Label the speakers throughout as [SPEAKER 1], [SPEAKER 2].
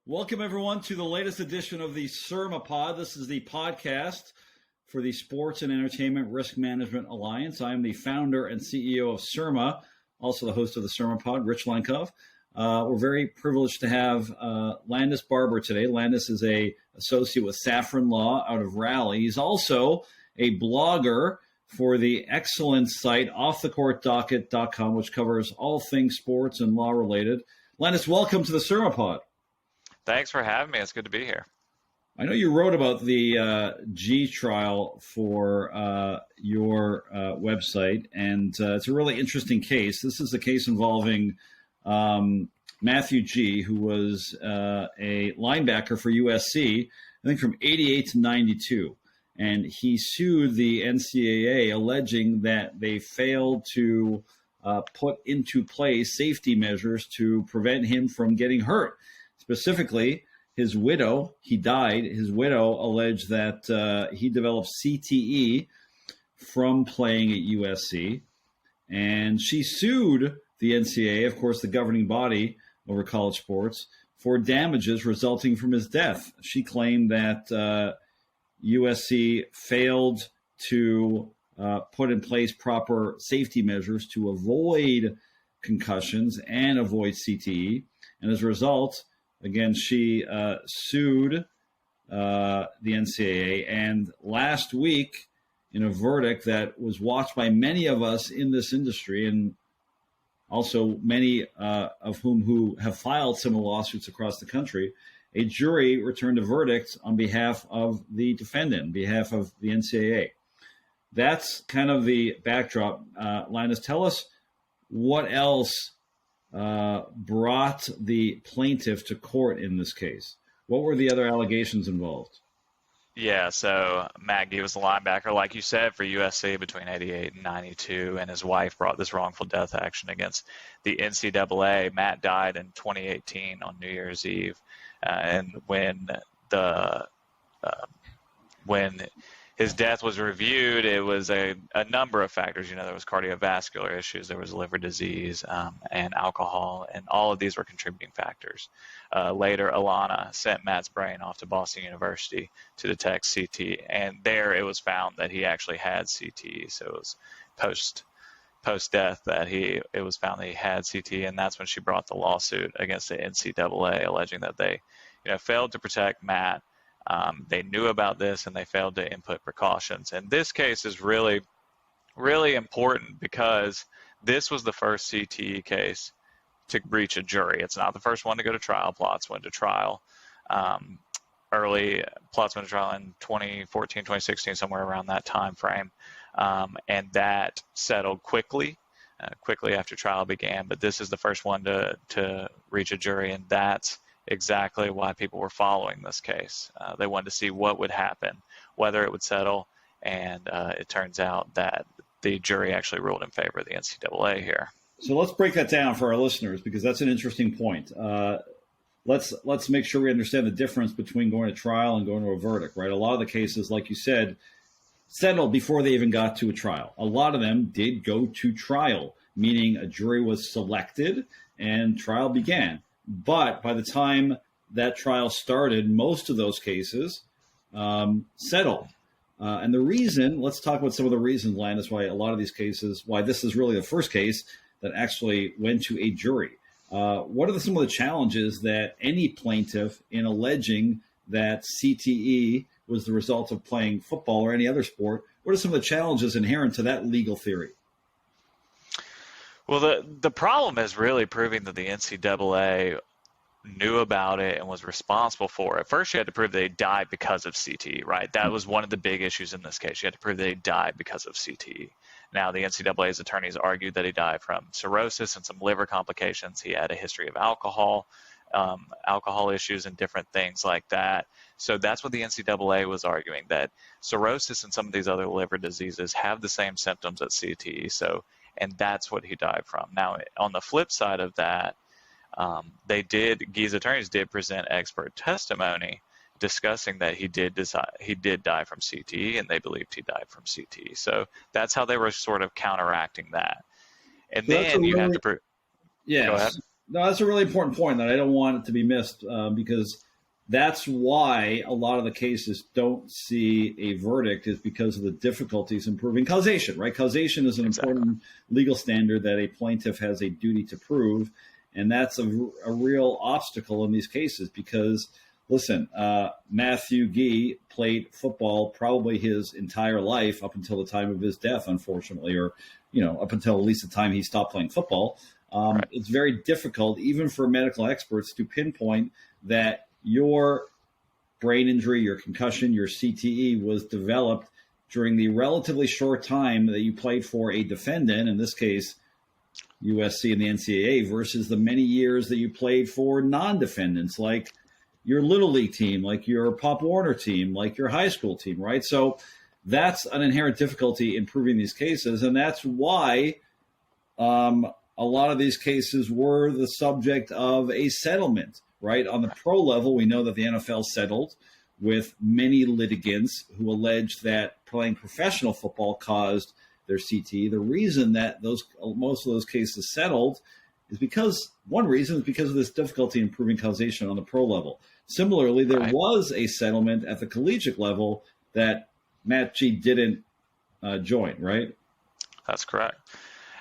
[SPEAKER 1] Welcome, everyone, to the latest edition of the SERMAPod. This is the podcast for the Sports and Entertainment Risk Management Alliance. I am the founder and CEO of SERMA, also the host of the SERMAPod, Rich Lenkov. We're very privileged to have Landis Barber today. Landis is an associate with Safran Law out of Raleigh. He's also a blogger for the excellent site offthecourtdocket.com, which covers all things sports and law related. Landis, welcome to the SERMAPod.
[SPEAKER 2] Thanks for having me. It's good to be here.
[SPEAKER 1] I know you wrote about the G trial for your website, and it's a really interesting case. This is a case involving Matthew G., who was a linebacker for USC, I think from 88 to 92. And he sued the NCAA alleging that they failed to put into place safety measures to prevent him from getting hurt. Specifically, his widow, he died. His widow alleged that he developed CTE from playing at USC. And she sued the NCAA, of course, the governing body over college sports, for damages resulting from his death. She claimed that USC failed to put in place proper safety measures to avoid concussions and avoid CTE. And as a result, again, she sued the NCAA, and last week, in a verdict that was watched by many of us in this industry, and also many of whom who have filed similar lawsuits across the country, a jury returned a verdict on behalf of the defendant, on behalf of the NCAA. That's kind of the backdrop. Linus, tell us what else brought the plaintiff to court in this case. What were the other allegations involved?
[SPEAKER 2] Yeah, so Maggie was a linebacker, like you said, for USC between 88 and 92, and his wife brought this wrongful death action against the NCAA. Matt died in 2018 on New Year's Eve, and when his death was reviewed, it was a number of factors. There was cardiovascular issues, there was liver disease, and alcohol, and all of these were contributing factors. Later, Alana sent Matt's brain off to Boston University to detect CT, and there it was found that he actually had CT. So it was post-death that it was found that he had CT, and that's when she brought the lawsuit against the NCAA, alleging that they failed to protect Matt. They knew about this and they failed to input precautions. And this case is really, really important because this was the first CTE case to reach a jury. It's not the first one to go to trial. Plots went to trial Plots went to trial in 2014, 2016, somewhere around that time frame. And that settled quickly after trial began. But this is the first one to reach a jury, and that's exactly why people were following this case. They wanted to see what would happen, whether it would settle, and it turns out that the jury actually ruled in favor of the NCAA here.
[SPEAKER 1] So let's break that down for our listeners, because that's an interesting point. Let's make sure we understand the difference between going to trial and going to a verdict, right? A lot of the cases, like you said, settled before they even got to a trial. A lot of them did go to trial, meaning a jury was selected and trial began. But by the time that trial started, most of those cases settled. And the reason, let's talk about some of the reasons, Landis, why a lot of these cases, why this is really the first case that actually went to a jury. What are some of the challenges that any plaintiff in alleging that CTE was the result of playing football or any other sport, what are some of the challenges inherent to that legal theory?
[SPEAKER 2] Well, the problem is really proving that the NCAA knew about it and was responsible for it. First, you had to prove they died because of CTE, right? That was one of the big issues in this case. You had to prove they died because of CTE. Now, the NCAA's attorneys argued that he died from cirrhosis and some liver complications. He had a history of alcohol issues and different things like that. So that's what the NCAA was arguing, that cirrhosis and some of these other liver diseases have the same symptoms as CTE. And that's what he died from. Now, on the flip side of that, Guy's attorneys did present expert testimony discussing that he did die from CTE, and they believed he died from CTE. So that's how they were sort of counteracting that. And so then you have to prove.
[SPEAKER 1] Yes.
[SPEAKER 2] Go ahead.
[SPEAKER 1] No, that's a really important point that I don't want it to be missed because that's why a lot of the cases don't see a verdict is because of the difficulties in proving causation, right? Causation is an important legal standard that a plaintiff has a duty to prove. And that's a real obstacle in these cases because, listen, Matthew Gee played football probably his entire life up until the time of his death, unfortunately, or, up until at least the time he stopped playing football.
[SPEAKER 2] Right.
[SPEAKER 1] It's very difficult, even for medical experts, to pinpoint that your brain injury, your concussion, your CTE was developed during the relatively short time that you played for a defendant, in this case, USC and the NCAA, versus the many years that you played for non-defendants, like your Little League team, like your Pop Warner team, like your high school team, right? So that's an inherent difficulty in proving these cases, and that's why a lot of these cases were the subject of a settlement, right? On the pro level, we know that the NFL settled with many litigants who alleged that playing professional football caused their CTE. The reason that most of those cases settled is because of this difficulty in proving causation on the pro level. Similarly, there was a settlement at the collegiate level that Matt G didn't join, right?
[SPEAKER 2] That's correct.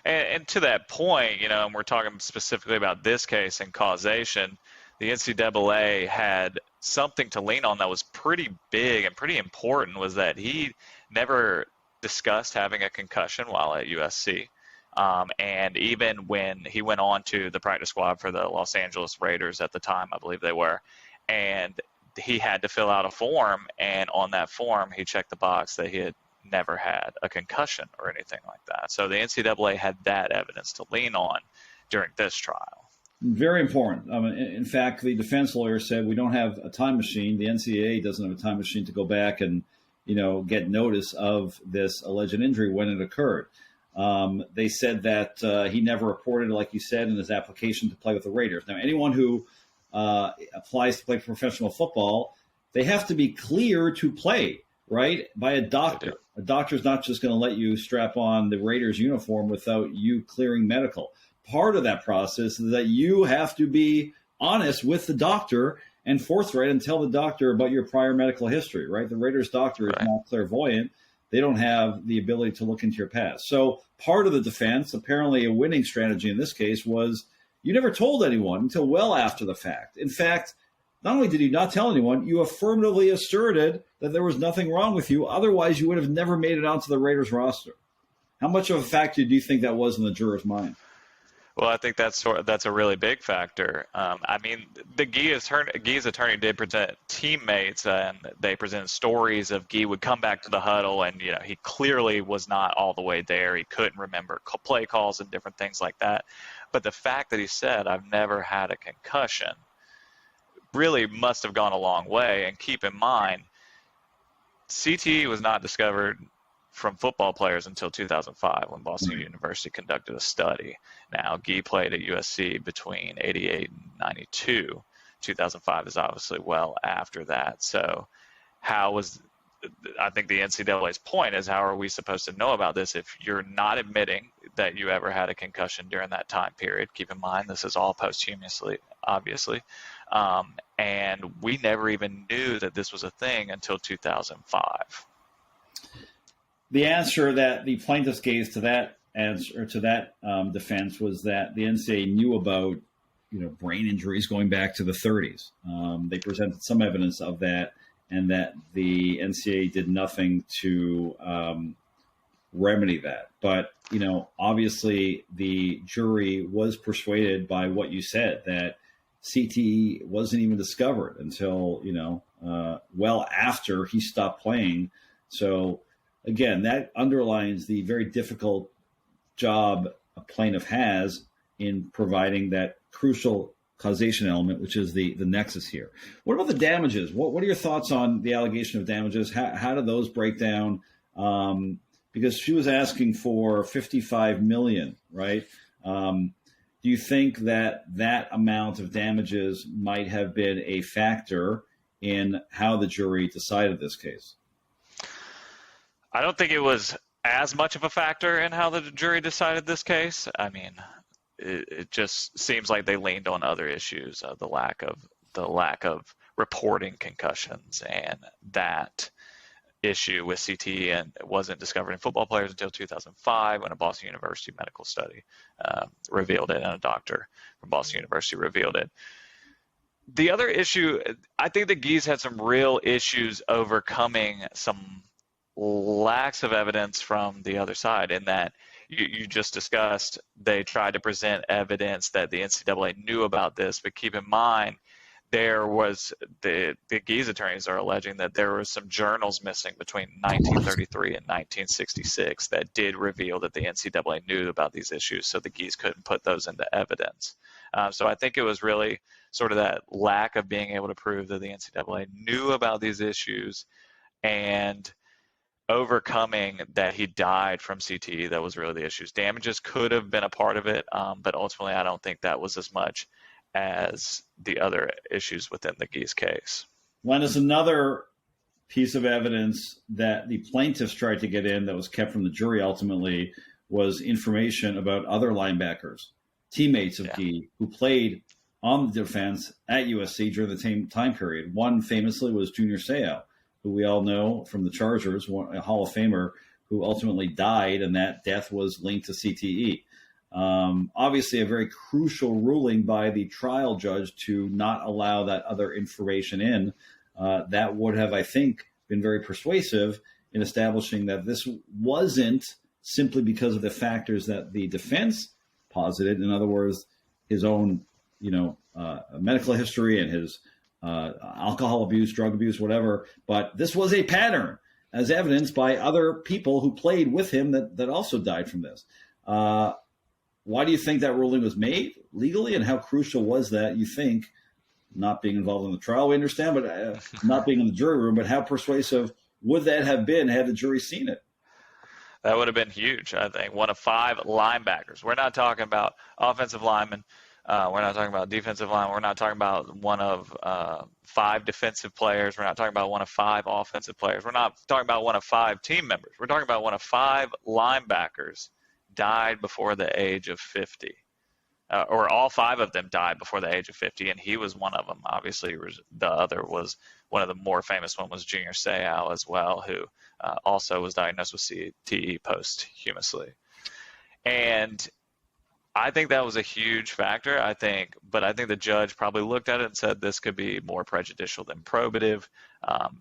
[SPEAKER 2] And to that point, and we're talking specifically about this case and causation, the NCAA had something to lean on that was pretty big and pretty important, was that he never discussed having a concussion while at USC. And even when he went on to the practice squad for the Los Angeles Raiders at the time, I believe they were, and he had to fill out a form, and on that form, he checked the box that he had never had a concussion or anything like that. So the NCAA had that evidence to lean on during this trial.
[SPEAKER 1] Very important. In fact, the defense lawyer said we don't have a time machine. The NCAA doesn't have a time machine to go back and get notice of this alleged injury when it occurred. They said that he never reported, like you said, in his application to play with the Raiders. Now, anyone who applies to play professional football, they have to be clear to play, right, by a doctor. A doctor's not just going to let you strap on the Raiders uniform without you clearing medical. Part of that process is that you have to be honest with the doctor and forthright and tell the doctor about your prior medical history, right? The Raiders doctor is not clairvoyant. They don't have the ability to look into your past. So part of the defense, apparently a winning strategy in this case, was you never told anyone until well after the fact. In fact, not only did you not tell anyone, you affirmatively asserted that there was nothing wrong with you. Otherwise, you would have never made it onto the Raiders roster. How much of a factor do you think that was in the juror's mind?
[SPEAKER 2] Well, I think that's a really big factor. The Gee's attorney did present teammates, and they presented stories of Gee would come back to the huddle, and he clearly was not all the way there. He couldn't remember play calls and different things like that. But the fact that he said, "I've never had a concussion," really must have gone a long way. And keep in mind, CTE was not discovered from football players until 2005 when Boston University conducted a study. Now, Gee played at USC between 88 and 92. 2005 is obviously well after that. So I think the NCAA's point is, how are we supposed to know about this if you're not admitting that you ever had a concussion during that time period? Keep in mind, this is all posthumously, obviously. And we never even knew that this was a thing until 2005.
[SPEAKER 1] The answer that the plaintiffs gave to that defense was that the NCAA knew about brain injuries going back to the 30s. They presented some evidence of that, and that the NCAA did nothing to remedy that. But obviously the jury was persuaded by what you said, that CTE wasn't even discovered until well after he stopped playing. So again, that underlines the very difficult job a plaintiff has in providing that crucial causation element, which is the nexus here. What about the damages? What are your thoughts on the allegation of damages? How do those break down? Because she was asking for $55 million, right? Do you think that amount of damages might have been a factor in how the jury decided this case?
[SPEAKER 2] I don't think it was as much of a factor in how the jury decided this case. I mean, it just seems like they leaned on other issues, the lack of reporting concussions, and that issue with CTE, and it wasn't discovered in football players until 2005 when a Boston University medical study revealed it, and a doctor from Boston University revealed it. The other issue, I think the Geese had some real issues overcoming some lacks of evidence from the other side, in that you just discussed they tried to present evidence that the NCAA knew about this, but keep in mind there was the Geese attorneys are alleging that there were some journals missing between 1933 and 1966 that did reveal that the NCAA knew about these issues, so the Geese couldn't put those into evidence. So I think it was really sort of that lack of being able to prove that the NCAA knew about these issues and overcoming that he died from CTE that was really the issues. Damages could have been a part of it, but ultimately I don't think that was as much as the other issues within the Geese case.
[SPEAKER 1] Landis, another piece of evidence that the plaintiffs tried to get in that was kept from the jury ultimately was information about other linebackers, teammates of Gee, who played on the defense at USC during the same time period. One famously was Junior Seau, who we all know from the Chargers, a Hall of Famer who ultimately died, and that death was linked to CTE. Obviously, a very crucial ruling by the trial judge to not allow that other information in. That would have, I think, been very persuasive in establishing that this wasn't simply because of the factors that the defense posited. In other words, his own, medical history and his alcohol abuse, drug abuse, whatever. But this was a pattern, as evidenced by other people who played with him that also died from this. Why do you think that ruling was made legally, and how crucial was that, you think, not being involved in the trial? We understand, but not being in the jury room, but how persuasive would that have been had the jury seen it?
[SPEAKER 2] That would have been huge, I think. One of 5 linebackers. We're not talking about offensive linemen. We're not talking about defensive line. We're not talking about one of 5 defensive players. We're not talking about one of 5 offensive players. We're not talking about one of 5 team members. We're talking about one of 5 linebackers died before the age of 50. Or all 5 of them died before the age of 50, and he was one of them. Obviously, the other was one of the more famous one was Junior Seau as well, who also was diagnosed with CTE posthumously. And I think that was a huge factor, but I think the judge probably looked at it and said this could be more prejudicial than probative.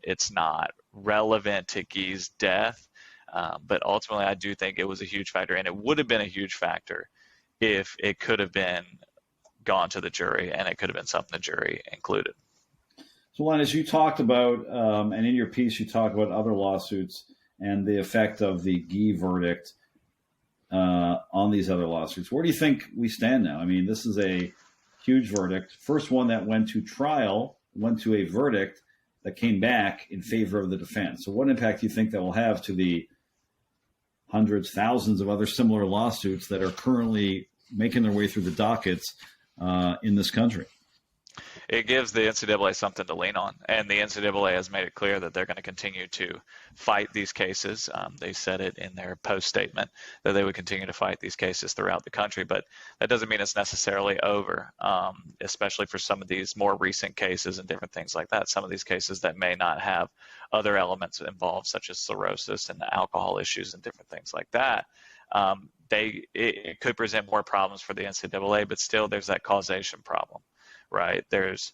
[SPEAKER 2] It's not relevant to Gee's death, but ultimately I do think it was a huge factor, and it would have been a huge factor if it could have been gone to the jury, and it could have been something the jury included.
[SPEAKER 1] So, Linus, you talked about, and in your piece you talked about other lawsuits and the effect of the Gee verdict on these other lawsuits. Where do you think we stand now? I mean, this is a huge verdict. First one that went to trial, went to a verdict that came back in favor of the defense. So what impact do you think that will have to the hundreds, thousands of other similar lawsuits that are currently making their way through the dockets in this country?
[SPEAKER 2] It gives the NCAA something to lean on, and the NCAA has made it clear that they're going to continue to fight these cases. They said it in their post statement that they would continue to fight these cases throughout the country, but that doesn't mean it's necessarily over, especially for some of these more recent cases and different things like that. Some of these cases that may not have other elements involved, such as cirrhosis and alcohol issues and different things like that. It could present more problems for the NCAA, but still there's that causation problem. Right, it's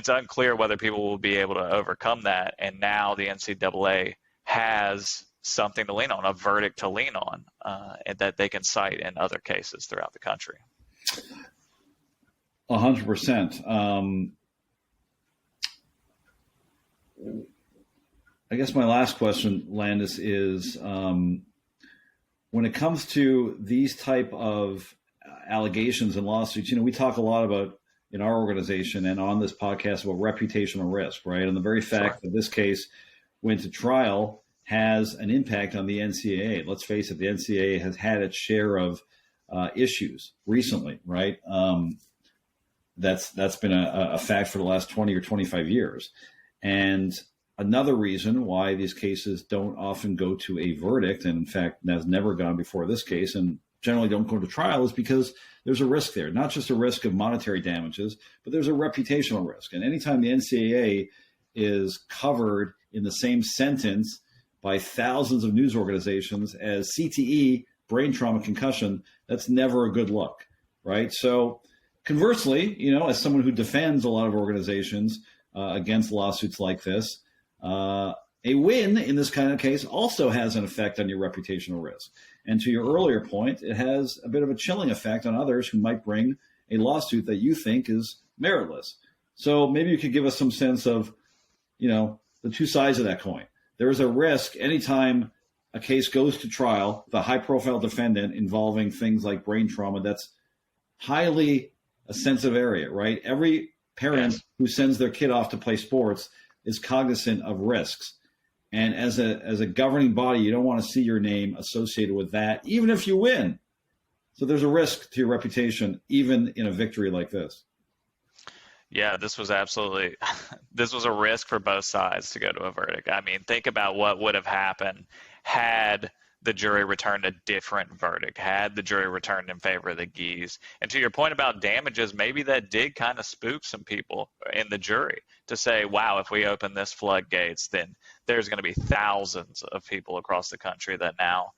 [SPEAKER 2] unclear whether people will be able to overcome that, and now the NCAA has something to lean on, a verdict to lean on, and that they can cite in other cases throughout the country.
[SPEAKER 1] 100%. I guess my last question, Landis, is when it comes to these type of allegations and lawsuits, we talk a lot about in our organization and on this podcast about reputational risk, right? And the very fact that this case went to trial has an impact on the NCAA. Let's face it, the NCAA has had its share of issues recently, right? That's been a fact for the last 20 or 25 years. And another reason why these cases don't often go to a verdict, and in fact has never gone before this case, and generally don't go to trial is because there's a risk there, not just a risk of monetary damages, but there's a reputational risk. And anytime the NCAA is covered in the same sentence by thousands of news organizations as CTE, brain trauma concussion, that's never a good look, right? So conversely, as someone who defends a lot of organizations against lawsuits like this, a win in this kind of case also has an effect on your reputational risk. And to your earlier point, it has a bit of a chilling effect on others who might bring a lawsuit that you think is meritless. So maybe you could give us some sense of, the two sides of that coin. There is a risk anytime a case goes to trial, the high-profile defendant involving things like brain trauma, that's highly a sensitive area, right? Every parent who sends their kid off to play sports is cognizant of risks. And as a governing body, you don't want to see your name associated with that, even if you win. So there's a risk to your reputation, even in a victory like this.
[SPEAKER 2] Yeah, this was a risk for both sides to go to a verdict. I mean, think about what would have happened had the jury returned a different verdict, had the jury returned in favor of the Gees. And to your point about damages, maybe that did kind of spook some people in the jury to say, wow, if we open this floodgates, then there's going to be thousands of people across the country that now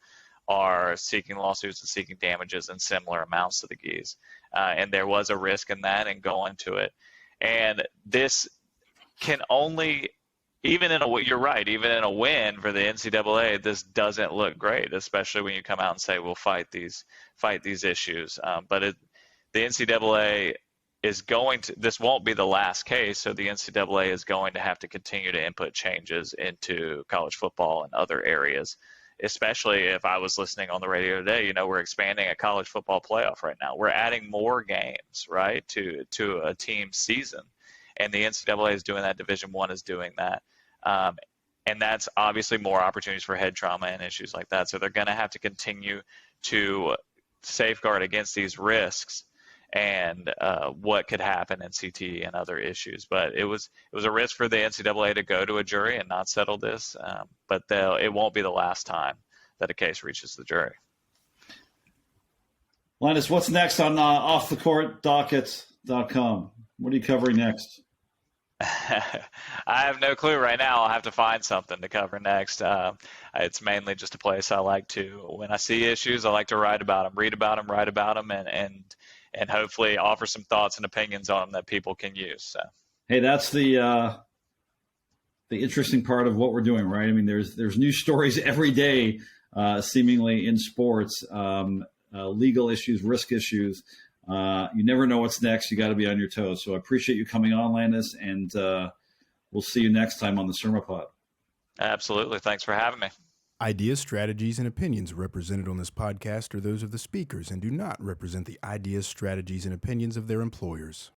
[SPEAKER 2] are seeking lawsuits and seeking damages in similar amounts to the Gees. And there was a risk in that and going to it. And this can only, even in a win for the NCAA, this doesn't look great, especially when you come out and say, we'll fight these issues. But the NCAA this won't be the last case, so the NCAA is going to have to continue to input changes into college football and other areas, especially if I was listening on the radio today, we're expanding a college football playoff right now. We're adding more games, right, to a team's season. And the NCAA is doing that. Division I is doing that. And that's obviously more opportunities for head trauma and issues like that. So they're going to have to continue to safeguard against these risks and what could happen in CTE and other issues. But it was a risk for the NCAA to go to a jury and not settle this. But it won't be the last time that a case reaches the jury.
[SPEAKER 1] Landis, what's next on offthecourtdockets.com? What are you covering next?
[SPEAKER 2] I have no clue right now. I'll have to find something to cover next. It's mainly just a place I like to, when I see issues, I like to write about them, read about them, write about them, and hopefully offer some thoughts and opinions on them that people can use. So. Hey,
[SPEAKER 1] that's the interesting part of what we're doing, right? I mean, there's new stories every day, seemingly in sports, legal issues, risk issues. You never know what's next. You got to be on your toes. So I appreciate you coming on, Landis, and we'll see you next time on the SERMAPod.
[SPEAKER 2] Absolutely. Thanks for having me.
[SPEAKER 3] Ideas, strategies, and opinions represented on this podcast are those of the speakers and do not represent the ideas, strategies, and opinions of their employers.